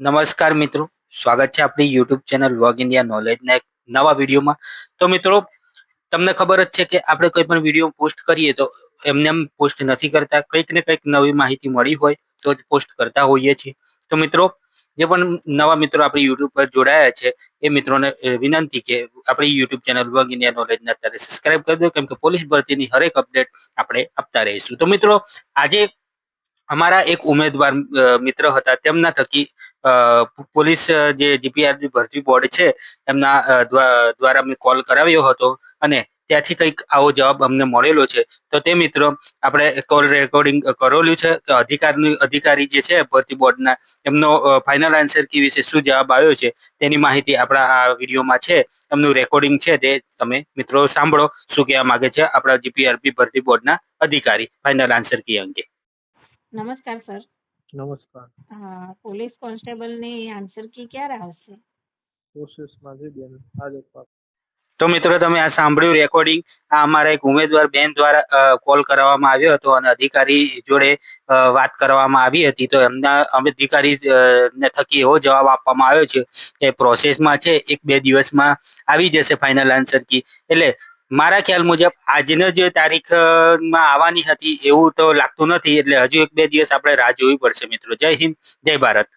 નમસ્કાર મિત્રો, સ્વાગત છે આપણી યુટ્યુબ ચેનલ વર્ક ઇન્ડિયા નોલેજના એક નવા વિડીયોમાં. તો મિત્રો, તમને ખબર જ છે કે આપણે કોઈ પણ વિડીયો પોસ્ટ કરીએ તો એમને એમ પોસ્ટ નથી કરતા, કંઈક ને કંઈક નવી માહિતી મળી હોય તો જ પોસ્ટ કરતા હોઈએ છીએ. તો મિત્રો, જે પણ નવા મિત્રો આપણી યુટ્યુબ પર જોડાયા છે એ મિત્રોને વિનંતી કે આપણી યુટ્યુબ ચેનલ વર્ક ઇન્ડિયા નોલેજના અત્યારે સબસ્ક્રાઇબ કરી દો, કેમ કે પોલીસ ભરતીની હરેક અપડેટ આપણે આપતા રહીશું. તો મિત્રો, આજે અમારા એક ઉમેદવાર મિત્ર હતા, તેમના થકી પોલીસ જે જીપીઆરબી ભરતી બોર્ડ છે એમના દ્વારા મેં કોલ કરાવ્યો હતો અને ત્યાંથી કંઈક આવો જવાબ અમને મળેલો છે. તો તે મિત્રો આપણે કોલ રેકોર્ડિંગ કરેલું છે કે અધિકારી જે છે ભરતી બોર્ડના, એમનો ફાઇનલ આન્સર કી વિશે શું જવાબ આવ્યો છે તેની માહિતી આપણા આ વિડીયોમાં છે. એમનું રેકોર્ડિંગ છે તે તમે મિત્રો સાંભળો શું કહેવા માંગે છે આપણા જીપીઆરબી ભરતી બોર્ડના અધિકારી ફાઇનલ આન્સર કી અંગે. નમસ્કાર સર. નમસ્કાર. પોલીસ કોન્સ્ટેબલની આન્સર કી ક્યારે આવશે? પ્રોસેસમાં છે બેન, આજે તો મિત્રો, તમે આ સાંભળ્યું રેકોર્ડિંગ. આ અમારા એક ઉમેદવાર બેન દ્વારા કોલ કરવામાં આવ્યો હતો અને અધિકારી જોડે વાત કરવામાં આવી હતી. તો એમના અધિકારી ને થકી એવો જવાબ આપવામાં આવ્યો છે કે પ્રોસેસમાં છે, 1-2 દિવસમાં આવી જશે ફાઇનલ આન્સર કી. એટલે મારા ખ્યાલ મુજબ આજનો જે તારીખમાં આવવાની હતી એવું તો લાગતું નથી. એટલે હજુ 1-2 દિવસ આપણે રાહ જોવી પડશે મિત્રો. જય હિન્દ, જય ભારત.